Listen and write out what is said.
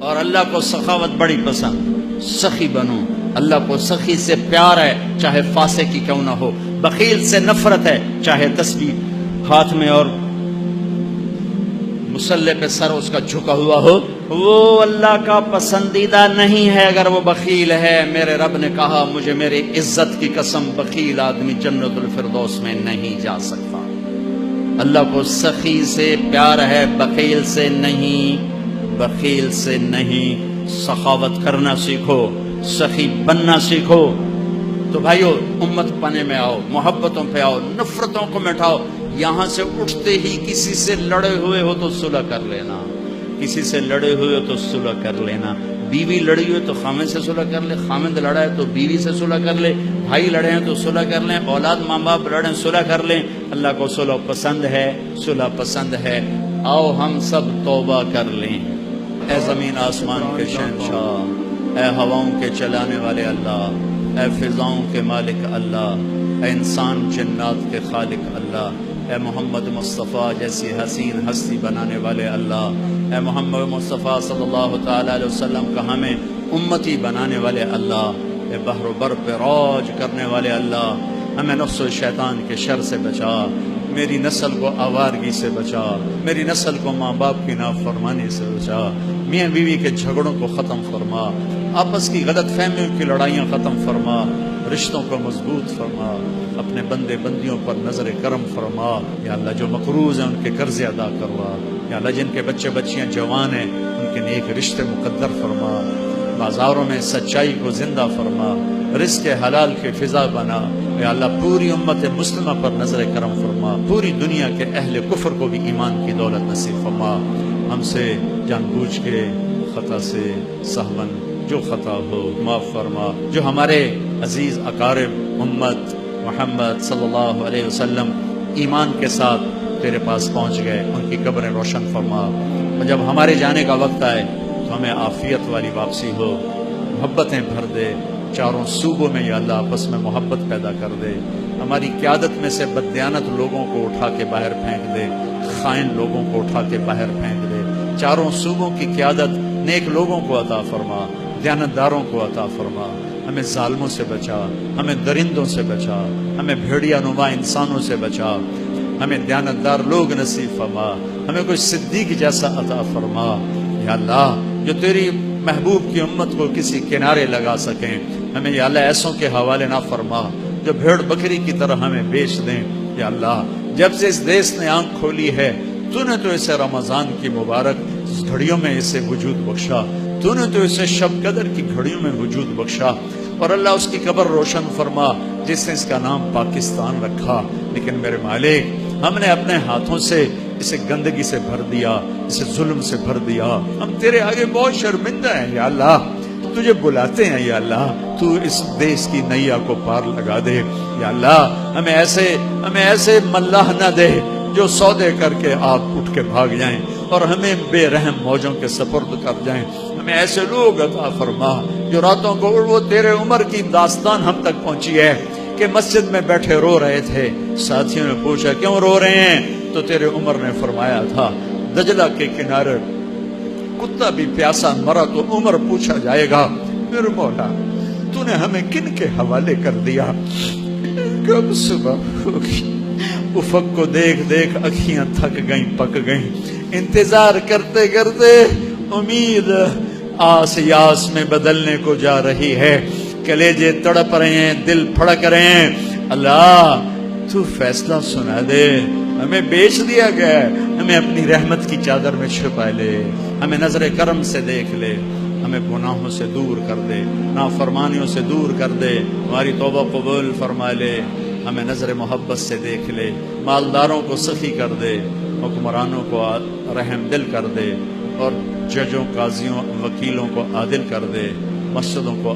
اور اللہ کو سخاوت بڑی پسند، سخی بنو۔ اللہ کو سخی سے پیار ہے چاہے فاسق کی کیوں نہ ہو، بخیل سے نفرت ہے چاہے تسبیح ہاتھ میں اور مصلے پہ سر اس کا جھکا ہوا ہو، وہ اللہ کا پسندیدہ نہیں ہے اگر وہ بخیل ہے۔ میرے رب نے کہا مجھے میری عزت کی قسم بخیل آدمی جنت الفردوس میں نہیں جا سکتا۔ اللہ کو سخی سے پیار ہے، بخیل سے نہیں، بخیل سے نہیں۔ سخاوت کرنا سیکھو، سخی بننا سیکھو۔ تو بھائیو امت پانے میں آؤ، محبتوں پہ آؤ، نفرتوں کو مٹاؤ۔ یہاں سے اٹھتے ہی کسی سے لڑے ہوئے ہو تو صلح کر لینا، کسی سے لڑے ہوئے ہو تو صلح کر لینا۔ بیوی لڑی ہوئے تو خامد سے صلح کر لے، خامد لڑا ہے تو بیوی سے صلح کر لے، بھائی لڑے ہیں تو صلح کر لیں، اولاد ماں باپ لڑے ہیں صلح کر لیں۔ اللہ کو صلح پسند ہے، صلح پسند ہے۔ آؤ ہم سب توبہ کر لیں۔ اے زمین آسمان کے شہنشاہ، اے ہواؤں کے چلانے والے اللہ، اے فضاؤں کے مالک اللہ، اے انسان جنات کے خالق اللہ، اے محمد مصطفیٰ جیسی حسین ہستی بنانے والے اللہ، اے محمد مصطفیٰ صلی اللہ تعالیٰ علیہ وسلم کا ہمیں امتی بنانے والے اللہ، اے بحر و بر پہ راج کرنے والے اللہ، ہمیں نفس و شیطان کے شر سے بچا، میری نسل کو آوارگی سے بچا، میری نسل کو ماں باپ کی نافرمانی سے بچا، میاں بیوی کے جھگڑوں کو ختم فرما، آپس کی غلط فہمیوں کی لڑائیاں ختم فرما، رشتوں کو مضبوط فرما، اپنے بندے بندیوں پر نظر کرم فرما۔ یا اللہ جو مقروض ہیں ان کے قرضے ادا کروا، یا اللہ جن کے بچے بچیاں جوان ہیں ان کے نیک رشتے مقدر فرما، بازاروں میں سچائی کو زندہ فرما، رزق حلال کی فضا بنا۔ یا اللہ پوری امت مسلمہ پر نظر کرم فرما، پوری دنیا کے اہل کفر کو بھی ایمان کی دولت نصیب فرما۔ ہم سے جان بوجھ کے خطا سے سہون جو خطا ہو معاف فرما۔ جو ہمارے عزیز اقارب امت محمد صلی اللہ علیہ وسلم ایمان کے ساتھ تیرے پاس پہنچ گئے ان کی قبریں روشن فرما، اور جب ہمارے جانے کا وقت آئے تو ہمیں عافیت والی واپسی ہو، محبتیں بھر دے، چاروں صوبوں میں یا اللہ آپس میں محبت پیدا کر دے، ہماری قیادت میں سے بددیانت لوگوں کو اٹھا کے باہر پھینک دے، خائن لوگوں کو اٹھا کے باہر پھینک دے، چاروں صوبوں کی قیادت نیک لوگوں کو عطا فرما، دیانتداروں کو عطا فرما، ہمیں ظالموں سے بچا، ہمیں درندوں سے بچا، ہمیں بھیڑیا نما انسانوں سے بچا، ہمیں دیانتدار لوگ نصیب فرما، ہمیں کوئی صدیق جیسا عطا فرما۔ یا اللہ جو تیری محبوب کی امت کو کسی کنارے لگا سکیں، ہمیں یا اللہ ایسوں کے حوالے نہ فرما جو بھیڑ بکری کی طرح ہمیں بیچ دیں۔ یا اللہ جب سے اس دیش نے آنکھ کھولی ہے تو نے تو اسے رمضان کی مبارک گھڑیوں میں اسے وجود بخشا، تو نے تو اسے شب قدر کی گھڑیوں میں وجود بخشا، اور اللہ اس کی قبر روشن فرما جس نے اس کا نام پاکستان رکھا۔ لیکن میرے مالک ہم نے اپنے ہاتھوں سے اسے گندگی سے بھر دیا، اسے ظلم سے بھر دیا، ہم تیرے آگے بہت شرمندہ ہیں۔ یا اللہ تجھے بلاتے ہیں، یا اللہ تو اس دیش کی نیا کو پار لگا دے۔ یا اللہ ہمیں ایسے ملاح نہ دے جو سودے کر کے آپ اٹھ کے بھاگ جائیں اور ہمیں بے رحم موجوں کے سپرد کر جائیں۔ ہمیں ایسے لوگ عطا فرما جو راتوں کو وہ تیرے عمر کی داستان ہم تک پہنچی ہے کہ مسجد میں بیٹھے رو رہے تھے، ساتھیوں نے پوچھا کیوں رو رہے ہیں، تو تیرے عمر نے فرمایا تھا دجلہ کے کنارے کتا بھی پیاسا مرا تو عمر پوچھا جائے گا میرے مولا تو نے ہمیں کن کے حوالے کر دیا، کب صبح ہوگی۔ افق کو دیکھ دیکھ اکھیاں تھک گئیں پک گئیں، انتظار کرتے کرتے امید آس یاس میں بدلنے کو جا رہی ہے، کلیجے تڑپ رہے ہیں، دل پھڑک رہے ہیں۔ اللہ تو فیصلہ سنا دے، ہمیں بیچ دیا گیا ہے، ہمیں اپنی رحمت کی چادر میں چھپا لے، ہمیں نظر کرم سے دیکھ لے، ہمیں گناہوں سے دور کر دے، نافرمانیوں سے دور کر دے، ہماری توبہ قبول فرما لے، ہمیں نظر محبت سے دیکھ لے، مالداروں کو سخی کر دے، حکمرانوں کو رحم دل کر دے، اور ججوں قاضیوں وکیلوں کو عادل کر دے، مسجدوں کو